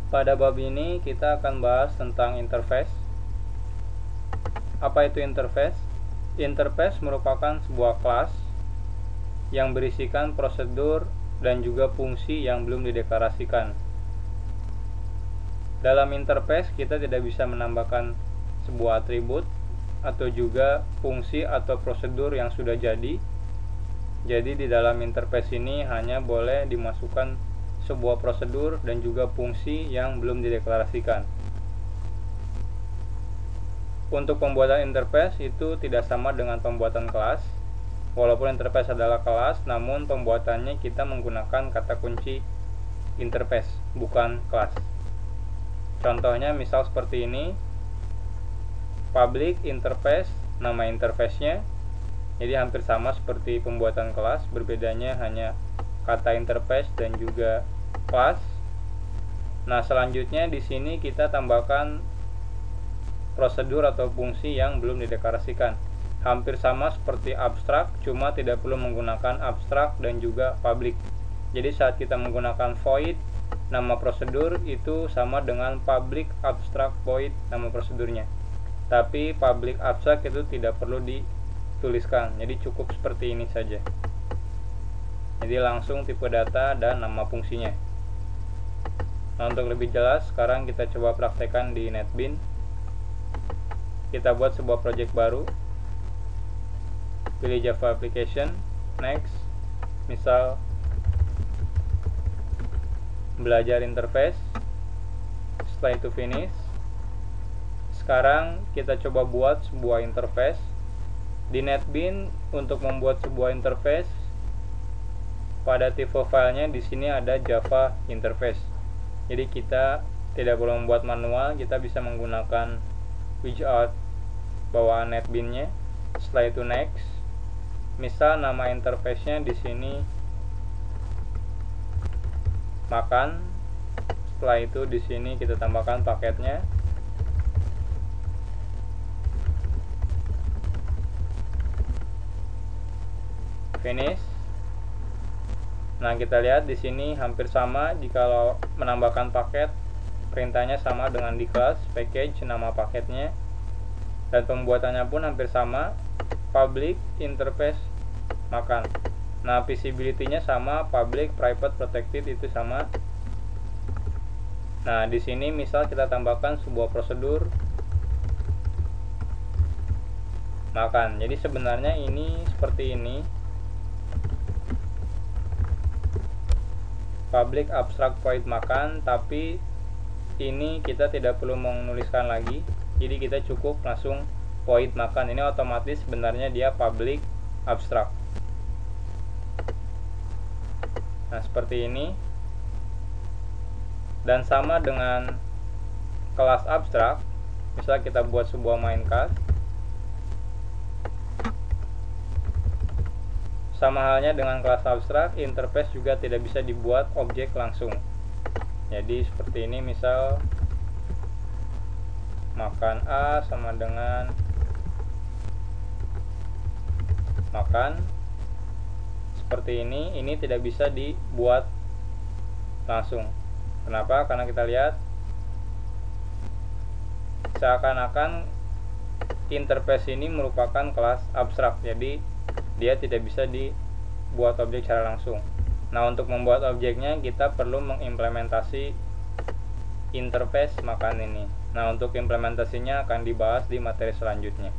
Pada bab ini kita akan bahas tentang interface. Apa itu interface? Interface merupakan sebuah kelas yang berisikan prosedur dan juga fungsi yang belum dideklarasikan. Dalam interface kita tidak bisa menambahkan sebuah atribut atau juga fungsi atau prosedur yang sudah jadi. Jadi di dalam interface ini hanya boleh dimasukkan sebuah prosedur dan juga fungsi yang belum dideklarasikan. Untuk pembuatan interface itu tidak sama dengan pembuatan kelas. Walaupun interface adalah kelas, namun pembuatannya kita menggunakan kata kunci interface, bukan kelas. Contohnya misal seperti ini, public interface, nama interface-nya. Jadi hampir sama seperti pembuatan kelas, berbedanya hanya kata interface dan juga kelas. Nah, selanjutnya di sini kita tambahkan prosedur atau fungsi yang belum dideklarasikan. Hampir sama seperti abstrak, cuma tidak perlu menggunakan abstrak dan juga public. Jadi saat kita menggunakan void nama prosedur itu sama dengan public abstract void nama prosedurnya. Tapi public abstract itu tidak perlu dituliskan. Jadi cukup seperti ini saja. Jadi langsung tipe data dan nama fungsinya. Nah, untuk lebih jelas sekarang kita coba praktekkan di NetBeans. Kita buat sebuah project baru. Pilih Java Application, next. Misal belajar interface. Setelah itu finish. Sekarang kita coba buat sebuah interface. Di NetBeans untuk membuat sebuah interface, pada tipe filenya di sini ada Java interface. Jadi kita tidak perlu membuat manual, kita bisa menggunakan widget bawaan NetBeans-nya. Setelah itu next. Misal nama interface-nya di sini makan. Setelah itu di sini kita tambahkan paketnya. Finish. Nah, kita lihat di sini hampir sama. Jika menambahkan paket, perintahnya sama dengan di kelas package nama paketnya, dan pembuatannya pun hampir sama. Public interface makan. Nah, visibility-nya sama, public, private, protected itu sama. Nah, di sini misal kita tambahkan sebuah prosedur makan. Jadi sebenarnya ini seperti ini. Public abstract void makan, tapi ini kita tidak perlu menuliskan lagi. Jadi kita cukup langsung void makan. Ini otomatis sebenarnya dia public abstract. Nah, seperti ini. Dan sama dengan kelas abstrak, misal kita buat sebuah main class. Sama halnya dengan kelas abstrak, interface juga tidak bisa dibuat objek langsung. Jadi seperti ini, misal makan A sama dengan makan. Seperti ini tidak bisa dibuat langsung. Kenapa? Karena kita lihat seakan-akan interface ini merupakan kelas abstrak. Jadi dia tidak bisa dibuat objek secara langsung. Nah, untuk membuat objeknya kita perlu mengimplementasi interface makan ini. Nah, untuk implementasinya akan dibahas di materi selanjutnya.